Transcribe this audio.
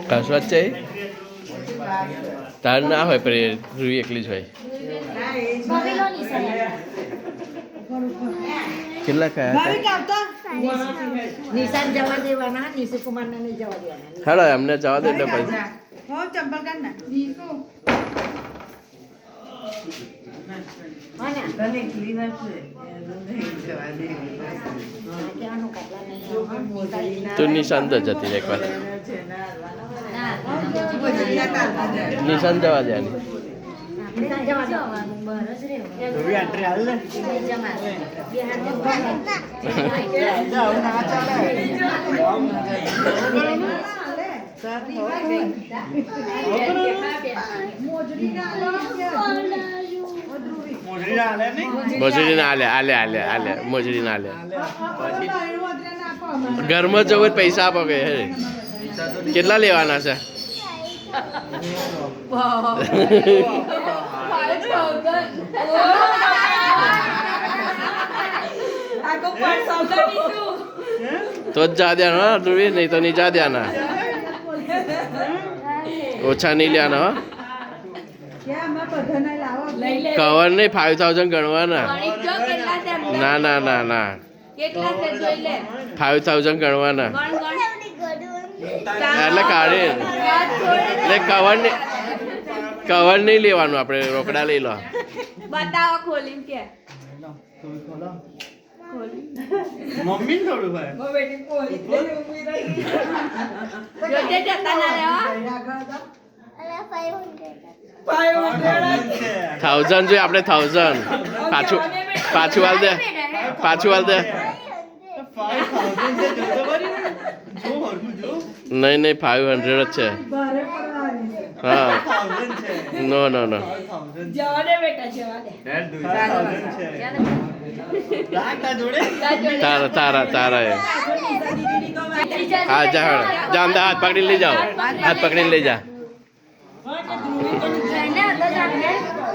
કસરત છે તાર ના હોય પણ રૂઈ એકલી જ હોય કેટલા કયા નિશાન જવા દેવાના નિશુ કુમાર ને નહીં જવા દેવાના હાલો અમને જવા દે એટલે પછી હો ચંપલ કાઢ ના તને ક્લીનર છે તું નિશાન તો જતી રહે એકવાર નિશાન જવા દે મજૂરી ના આલે મજૂરી ના આલે ઘરમાં જવું પૈસા આપો કે કેટલા લેવાના છે તો જ જા દેના ધ્રુવી નહીં તો નહીં જા દેના ઓછા નહીં લેવાના કવર નહીં 5000 ગણવાના ના ના ના ના 5000 ગણવાના એટલે કાઢે એટલે કવર નહીં લેવાનું આપણે રોકડા લઈ લો બતાવો ખોલીને કે મમ્મી થોડું ભાઈ જોજે જતા ના લેવા 1000 જોઈએ આપણે 1000 પાછું હાલ દે 5000 છે નહીં 500 જ છે હા નો નો નો જવા દે બેટા જવા દે તારા હા જા જા હાથ પકડી લઈ જાઓ હાથ પકડી લઈ જા